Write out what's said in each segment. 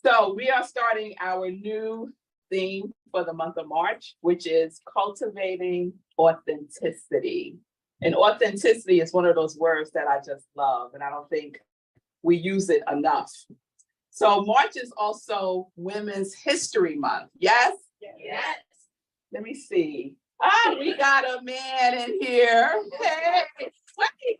So we are starting our new theme for the month of March, which is cultivating authenticity. And authenticity is one of those words that I just love, and I don't think we use it enough. So March is also Women's History Month. Yes? Yes. Let me see. We got a man in here. Hey, wait.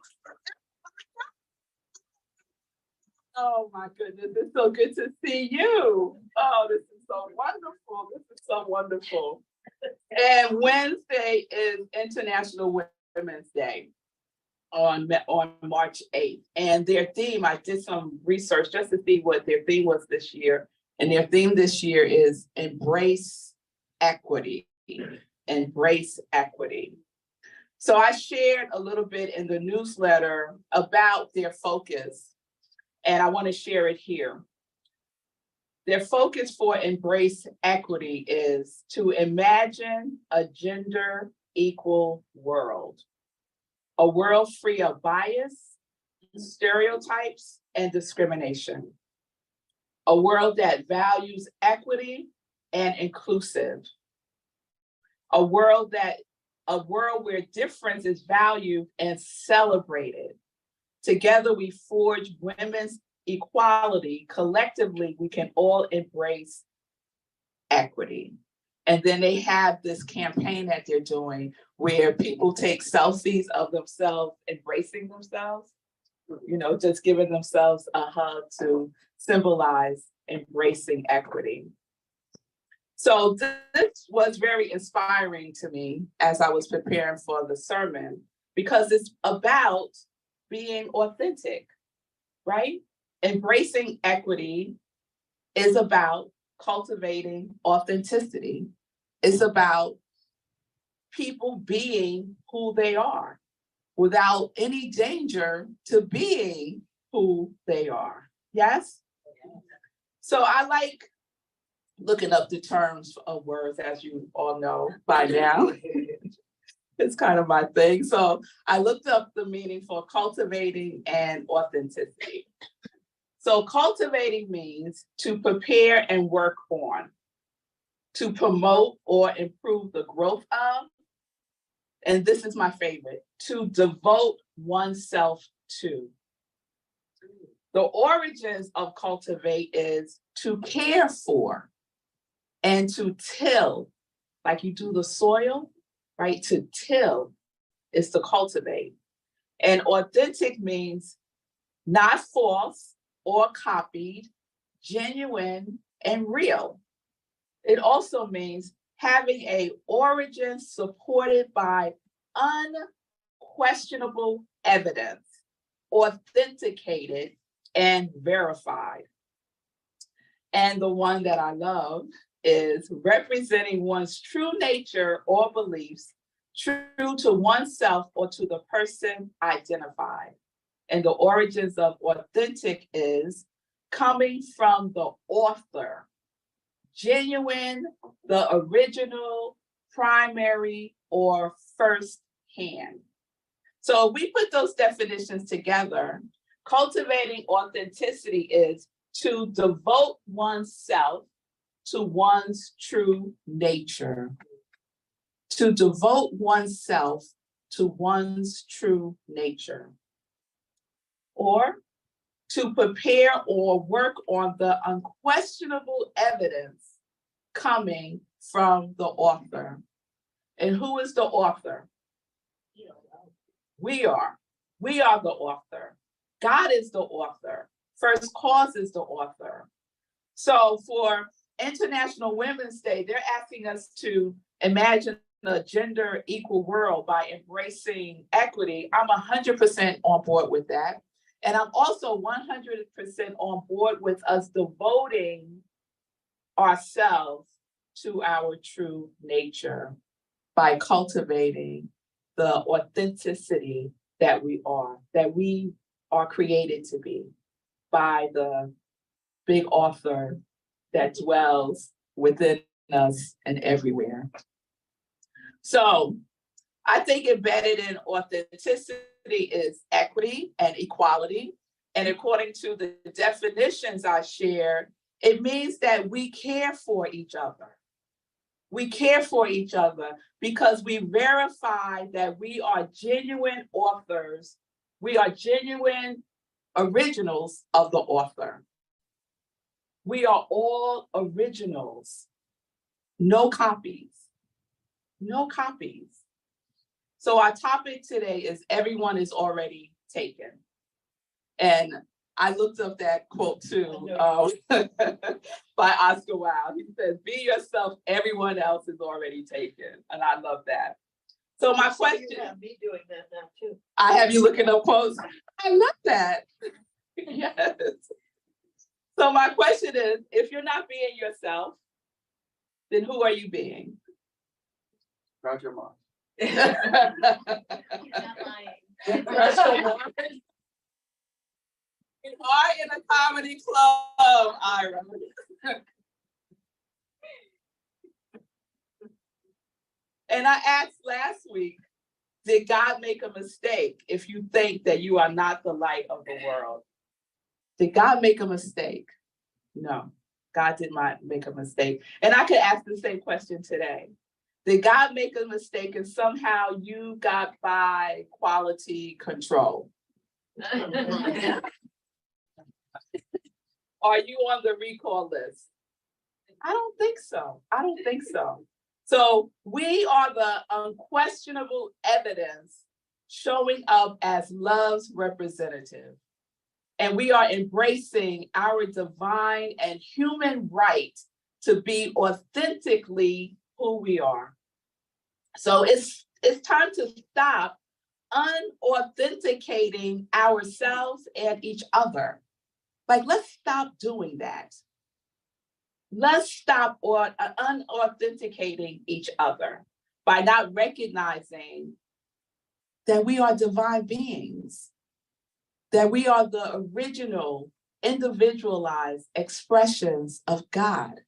Oh my goodness, it's so good to see you. Oh, this is so wonderful. This is so wonderful. And Wednesday is International Women's Day on March 8th. And their theme, I did some research just to see what their theme was this year. And their theme this year is Embrace Equity. Embrace Equity. So I shared a little bit in the newsletter about their focus, and I want to share it here. Their focus for Embrace Equity is to imagine a gender equal world, a world free of bias, stereotypes, and discrimination, a world that values equity and inclusive, a world where difference is valued and celebrated. Together we forge women's equality. Collectively, we can all embrace equity. And then they have this campaign that they're doing where people take selfies of themselves embracing themselves, just giving themselves a hug to symbolize embracing equity. So this was very inspiring to me as I was preparing for the sermon, because it's about being authentic, right? Embracing equity is about cultivating authenticity. It's about people being who they are without any danger to being who they are. Yes? So I like looking up the terms of words, as you all know by now. It's kind of my thing. So I looked up the meaning for cultivating and authenticity. So cultivating means to prepare and work on, to promote or improve the growth of, and this is my favorite, to devote oneself to. The origins of cultivate is to care for and to till, like you do the soil, right? To till is to cultivate. And authentic means not false or copied, genuine and real. It also means having an origin supported by unquestionable evidence, authenticated and verified. And the one that I love is representing one's true nature or beliefs, true to oneself or to the person identified. And the origins of authentic is coming from the author, genuine, the original, primary, or first hand. So if we put those definitions together, cultivating authenticity is to devote oneself to one's true nature. To devote oneself to one's true nature. Or to prepare or work on the unquestionable evidence coming from the author. And who is the author? We are. We are the author. God is the author. First Cause is the author. So for International Women's Day, they're asking us to imagine a gender equal world by embracing equity. I'm 100% on board with that. And I'm also 100% on board with us devoting ourselves to our true nature by cultivating the authenticity that we are created to be by the big author that dwells within us and everywhere. So I think embedded in authenticity is equity and equality. And according to the definitions I shared, It means that we care for each other. We care for each other because we verify that we are genuine authors. We are genuine originals of the author. We are all originals. No copies. No copies. So our topic today is everyone is already taken. And I looked up that quote too by Oscar Wilde. He says, be yourself, everyone else is already taken. And I love that. So my question. You have me doing that now too. I have you looking up quotes. I love that. Yes. So my question is, if you're not being yourself, then who are you being? Proud your mom. He's not lying. You are in a comedy club, Ira. And I asked last week, did God make a mistake if you think that you are not the light of the world? Did God make a mistake? No, God did not make a mistake. And I could ask the same question today. Did God make a mistake and somehow you got by quality control? Are you on the recall list? I don't think so. I don't think so. So we are the unquestionable evidence showing up as love's representative. And we are embracing our divine and human right to be authentically who we are. So it's time to stop unauthenticating ourselves and each other. Like, let's stop doing that. Let's stop unauthenticating each other by not recognizing that we are divine beings, that we are the original, individualized expressions of God.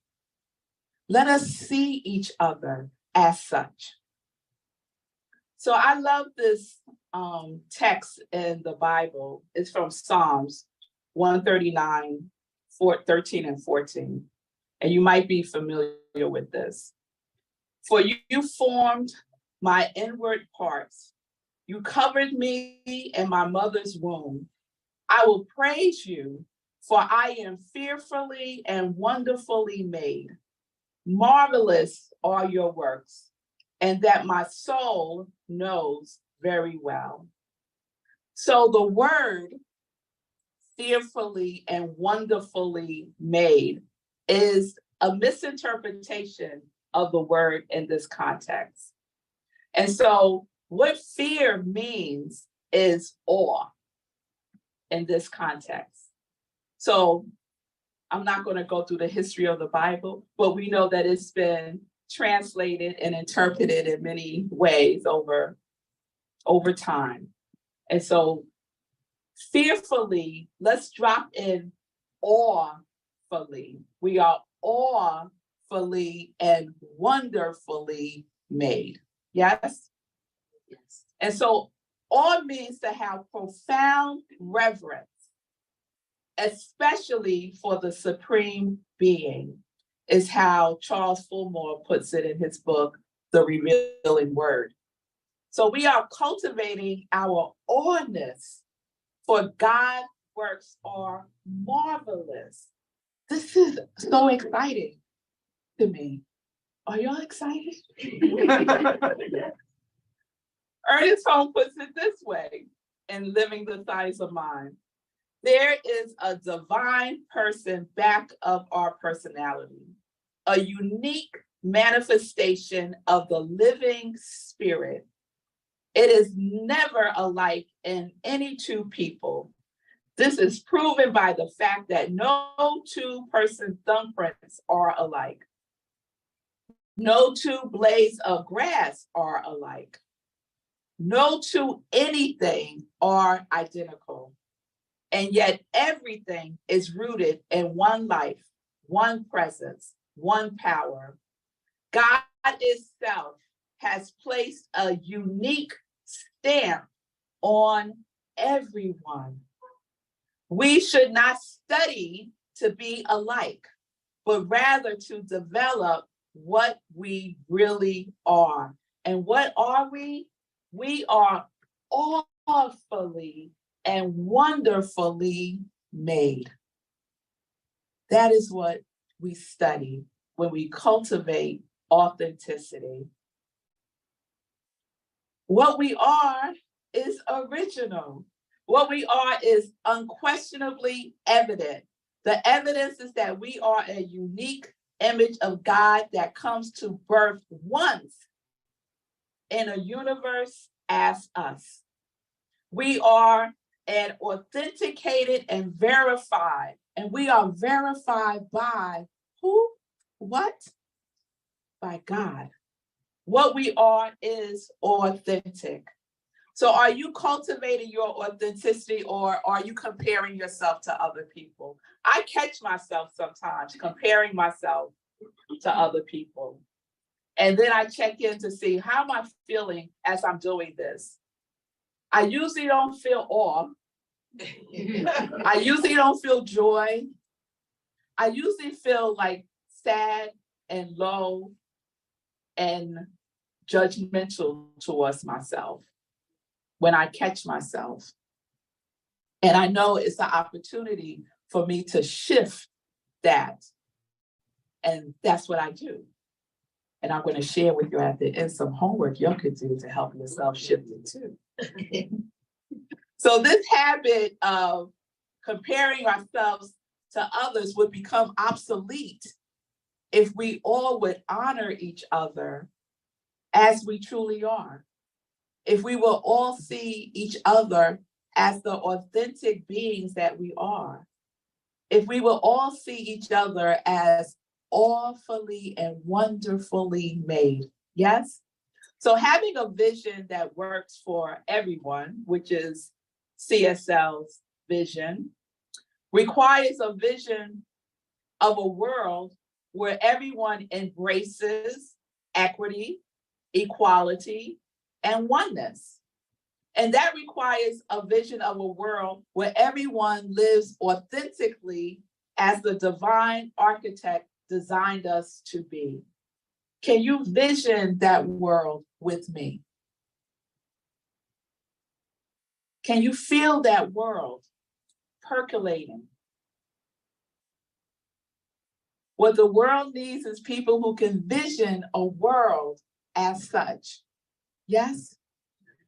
Let us see each other as such. So I love this text in the Bible. It's from Psalms 139, 13 and 14. And you might be familiar with this. For you formed my inward parts. You covered me in my mother's womb. I will praise you, for I am fearfully and wonderfully made. Marvelous are your works, and that my soul knows very well. So the word fearfully and wonderfully made is a misinterpretation of the word in this context. And so what fear means is awe in this context. So I'm not going to go through the history of the Bible, but we know that it's been translated and interpreted in many ways over time. And so fearfully, let's drop in awfully. We are awfully and wonderfully made. Yes? Yes. And so awe means to have profound reverence, especially for the supreme being, is how Charles Fulmore puts it in his book, The Revealing Word. So we are cultivating our awness, for God's works are marvelous. This is so exciting to me. Are y'all excited? Ernest Holmes puts it this way in Living the Science of Mind. There is a divine person back of our personality, a unique manifestation of the living spirit. It is never alike in any two people. This is proven by the fact that no two persons' thumbprints are alike. No two blades of grass are alike. No two anything are identical. And yet everything is rooted in one life, one presence, one power. God itself has placed a unique stamp on everyone. We should not study to be alike. but rather to develop what we really are. And what are we? We are awfully and wonderfully made. That is what we study when we cultivate authenticity. What we are is original. What we are is unquestionably evident. The evidence is that we are a unique image of God that comes to birth once in a universe as us. We are an authenticated and verified, and we are verified by who? What? By God. What we are is authentic. So are you cultivating your authenticity, or are you comparing yourself to other people? I catch myself sometimes comparing myself to other people. And then I check in to see how am I feeling as I'm doing this. I usually don't feel awe. I usually don't feel joy. I usually feel like sad and low and judgmental towards myself when I catch myself. And I know it's an opportunity for me to shift that. And that's what I do. And I'm going to share with you at the end some homework you could do to help yourself shift it too. So this habit of comparing ourselves to others would become obsolete if we all would honor each other as we truly are. If we will all see each other as the authentic beings that we are. If we will all see each other as awfully and wonderfully made. Yes? So having a vision that works for everyone, which is CSL's vision, requires a vision of a world where everyone embraces equity, equality, and oneness. And that requires a vision of a world where everyone lives authentically as the divine architect designed us to be. Can you vision that world with me? Can you feel that world percolating? What the world needs is people who can vision a world as such. Yes?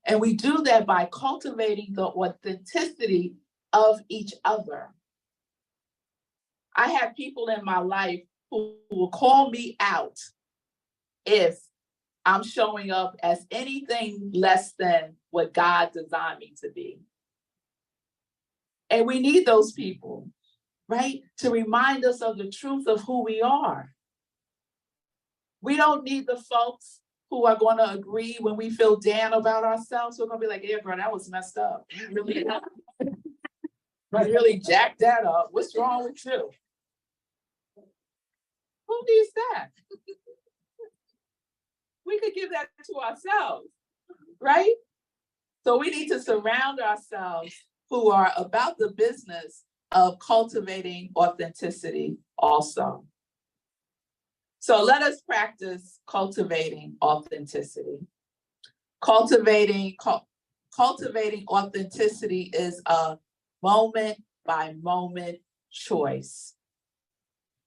And we do that by cultivating the authenticity of each other. I have people in my life who will call me out if I'm showing up as anything less than what God designed me to be. And we need those people, right? To remind us of the truth of who we are. We don't need the folks who are going to agree when we feel down about ourselves. We're going to be like, yeah, bro, that was messed up. You really jacked that up. What's wrong with you? Who needs that? We could give that to ourselves, right? So we need to surround ourselves who are about the business of cultivating authenticity also. So let us practice cultivating authenticity. Cultivating authenticity is a moment by moment choice.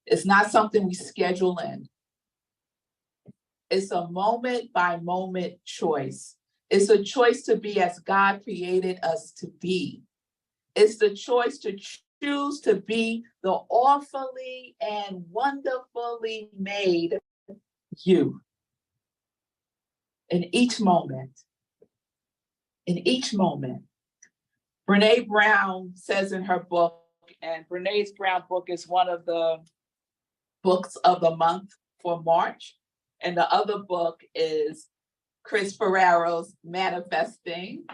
It's not something we schedule in. It's a moment by moment choice. It's a choice to be as God created us to be. It's the choice to choose to be the awfully and wonderfully made you. In each moment. Brene Brown says in her book, and Brene's Brown book is one of the books of the month for March. And the other book is Chris Ferrero's Manifesting.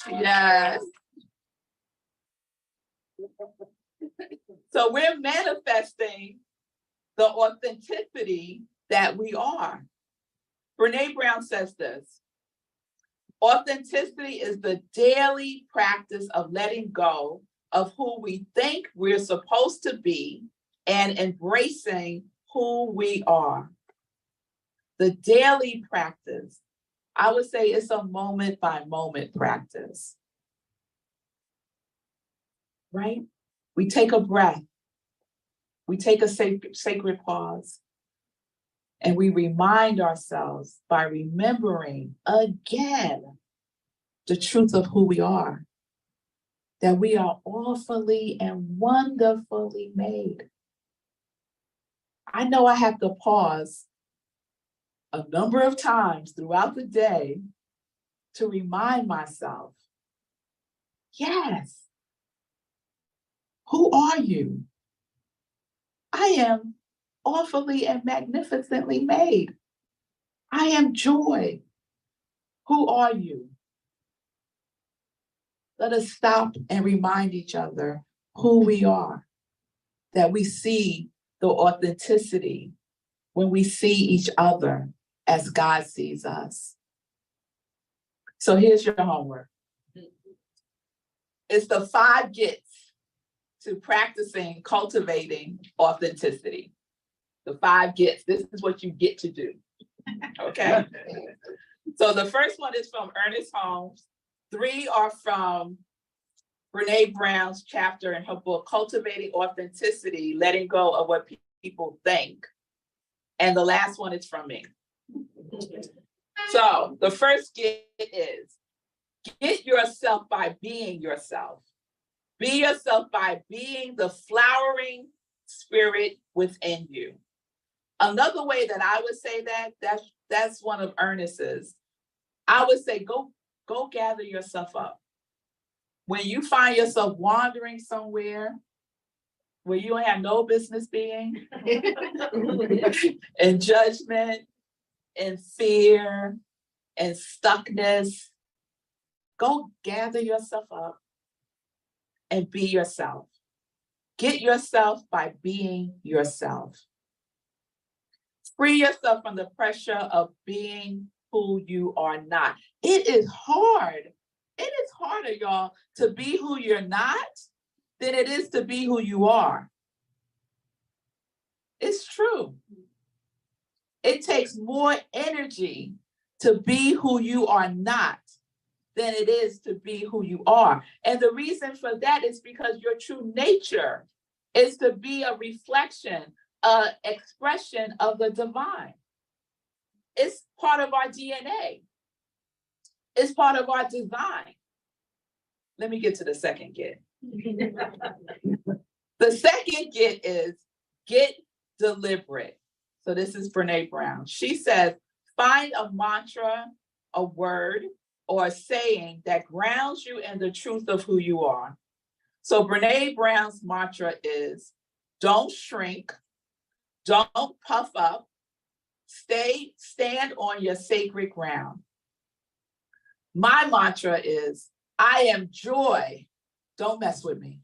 Yes. So we're manifesting the authenticity that we are. Brene Brown says this: authenticity is the daily practice of letting go of who we think we're supposed to be and embracing who we are. The daily practice, I would say it's a moment by moment practice, right? We take a breath, we take a sacred pause, and we remind ourselves by remembering again the truth of who we are, that we are awfully and wonderfully made. I know I have to pause a number of times throughout the day to remind myself, yes, who are you? I am awfully and magnificently made. I am joy. Who are you? Let us stop and remind each other who we are, that we see the authenticity when we see each other as God sees us. So here's your homework. It's the 5 gets to practicing cultivating authenticity. The 5 gets, this is what you get to do, okay? So the first one is from Ernest Holmes. 3 are from Brene Brown's chapter in her book, Cultivating Authenticity, Letting Go of What People Think. And the last one is from me. So the first get is, get yourself by being yourself. Be yourself by being the flowering spirit within you. Another way that I would say that's one of Ernest's. I would say, go gather yourself up. When you find yourself wandering somewhere where you have no business being, in judgment, in fear, and stuckness, go gather yourself up and be yourself. Get yourself by being yourself. Free yourself from the pressure of being who you are not. It is hard. It is harder, y'all, to be who you're not than it is to be who you are. It's true. It takes more energy to be who you are not than it is to be who you are. And the reason for that is because your true nature is to be a reflection, an expression of the divine. It's part of our DNA. It's part of our design. Let me get to the second get. The second get is get deliberate. So this is Brene Brown. She says, find a mantra, a word, or a saying that grounds you in the truth of who you are. So Brene Brown's mantra is, don't shrink, don't puff up, stand on your sacred ground. My mantra is, I am joy, don't mess with me.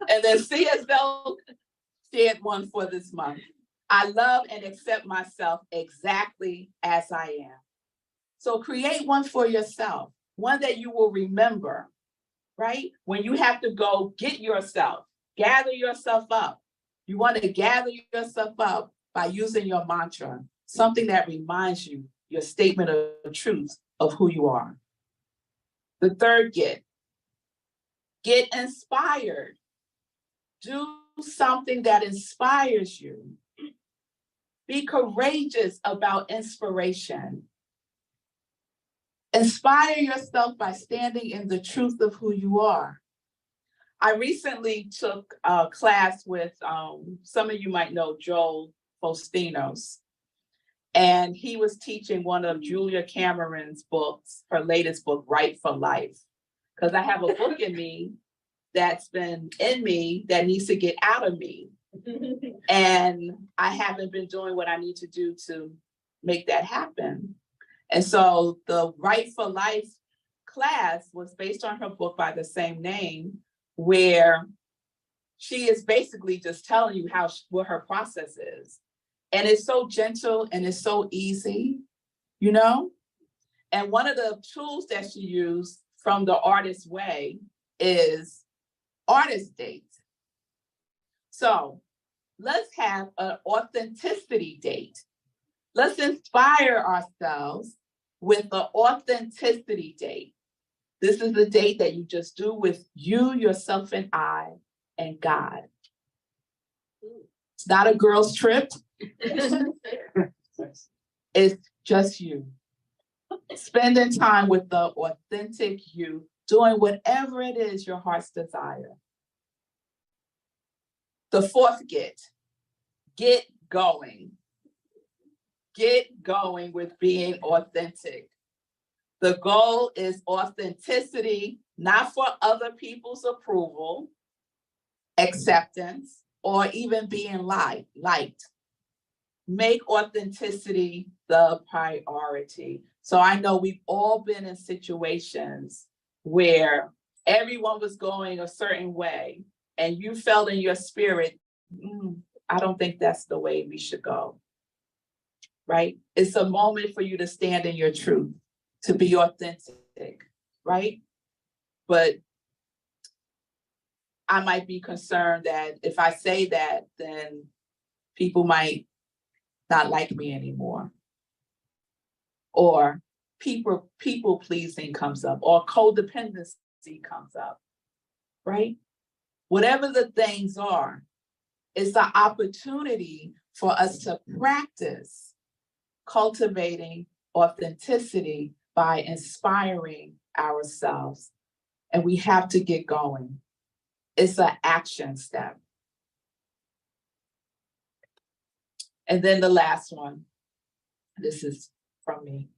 And then CSL shared one for this month. I love and accept myself exactly as I am. So create one for yourself, one that you will remember, right? When you have to go get yourself, gather yourself up. You want to gather yourself up by using your mantra, something that reminds you your statement of truth of who you are. The third get inspired. Do something that inspires you. Be courageous about inspiration. Inspire yourself by standing in the truth of who you are. I recently took a class with, some of you might know Joel Fostinos, and he was teaching one of Julia Cameron's books, her latest book, Right for Life. Because I have a book in me that's been in me that needs to get out of me. And I haven't been doing what I need to do to make that happen. And so the Right for Life class was based on her book by the same name, where she is basically just telling you what her process is. And it's so gentle and it's so easy, you know? And one of the tools that she used from the artist way is artist date. So let's have an authenticity date. Let's inspire ourselves with the authenticity date. This is the date that you just do with you, yourself, and I, and God. It's not a girls' trip. It's just you. Spending time with the authentic you, doing whatever it is your heart's desire. The fourth get going. Get going with being authentic. The goal is authenticity, not for other people's approval, acceptance, or even being liked. Make authenticity the priority. So I know we've all been in situations where everyone was going a certain way and you felt in your spirit, I don't think that's the way we should go, right? It's a moment for you to stand in your truth, to be authentic, right? But I might be concerned that if I say that, then people might not like me anymore. Or people pleasing comes up, or codependency comes up, right? Whatever the things are, it's the opportunity for us to practice cultivating authenticity by inspiring ourselves. And we have to get going. It's an action step. And then the last one, this is from me.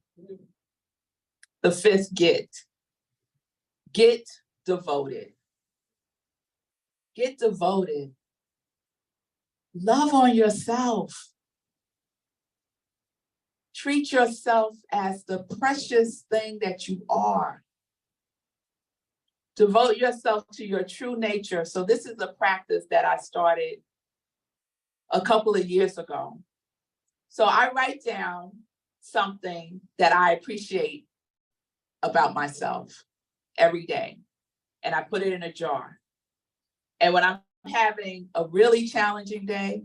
The fifth get devoted. Get devoted. Love on yourself. Treat yourself as the precious thing that you are. Devote yourself to your true nature. So this is a practice that I started a couple of years ago. So I write down something that I appreciate about myself every day, and I put it in a jar. And when I'm having a really challenging day,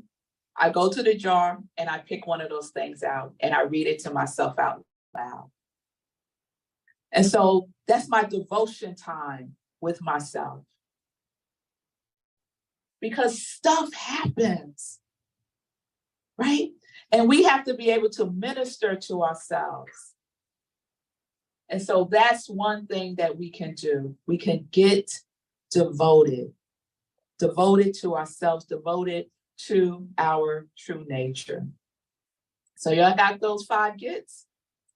I go to the jar and I pick one of those things out and I read it to myself out loud. And so that's my devotion time with myself. Because stuff happens, right? And we have to be able to minister to ourselves. And so that's one thing that we can do. We can get devoted to ourselves, devoted to our true nature. So y'all got those 5 gets?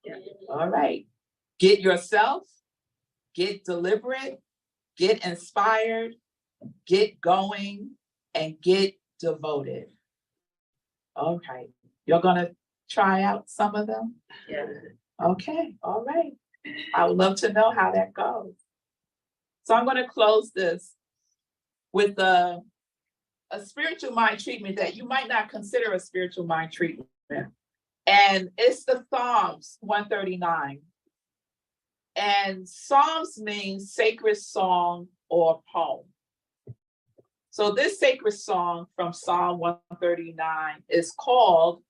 Yeah. All right. Get yourself, get deliberate, get inspired, get going, and get devoted. All right. You're gonna try out some of them? Yeah. Okay, all right. I would love to know how that goes. So I'm gonna close this with a spiritual mind treatment that you might not consider a spiritual mind treatment. And it's the Psalms 139. And Psalms means sacred song or poem. So this sacred song from Psalm 139 is called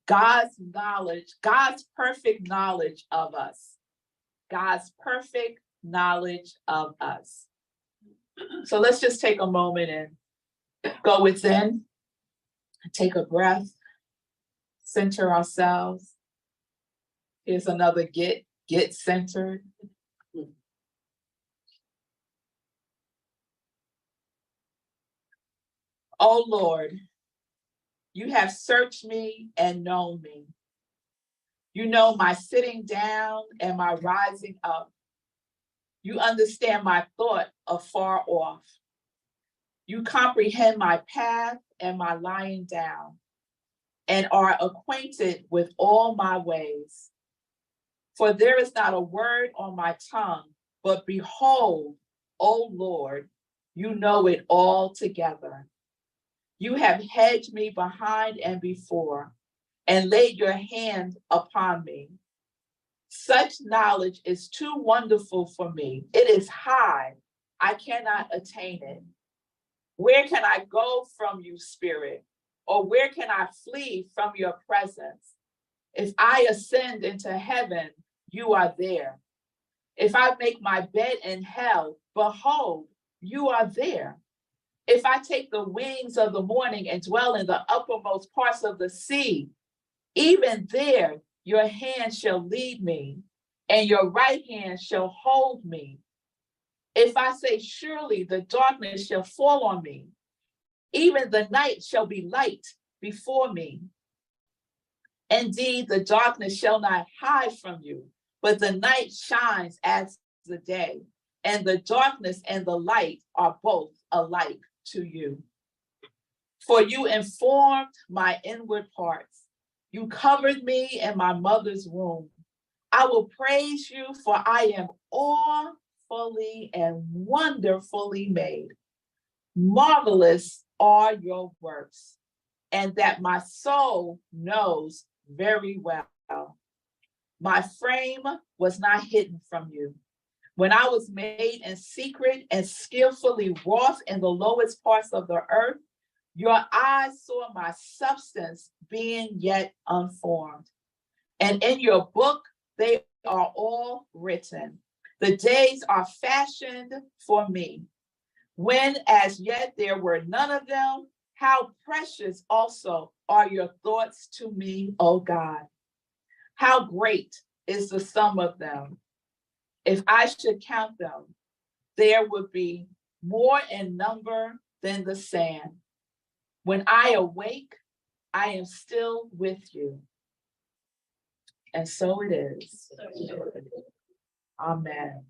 God's knowledge, God's perfect knowledge of us. God's perfect knowledge of us. So let's just take a moment and go within, take a breath, center ourselves. Here's another get centered. Oh Lord, you have searched me and known me. You know my sitting down and my rising up. You understand my thought afar off. You comprehend my path and my lying down, and are acquainted with all my ways. For there is not a word on my tongue, but behold, O Lord, you know it all together. You have hedged me behind and before, and laid your hand upon me. Such knowledge is too wonderful for me. It is high. I cannot attain it. Where can I go from you, Spirit? Or where can I flee from your presence? If I ascend into heaven, you are there. If I make my bed in hell, behold, you are there. If I take the wings of the morning and dwell in the uppermost parts of the sea, even there your hand shall lead me, and your right hand shall hold me. If I say, surely the darkness shall fall on me, even the night shall be light before me. Indeed, the darkness shall not hide from you, but the night shines as the day, and the darkness and the light are both alike to you. For you informed my inward parts. You covered me in my mother's womb. I will praise you, for I am awfully and wonderfully made. Marvelous are your works, and that my soul knows very well. My frame was not hidden from you. When I was made in secret and skillfully wrought in the lowest parts of the earth, your eyes saw my substance being yet unformed. And in your book, they are all written. The days are fashioned for me. When as yet there were none of them, how precious also are your thoughts to me, O God. How great is the sum of them. If I should count them, there would be more in number than the sand. When I awake, I am still with you. And so it is. Amen.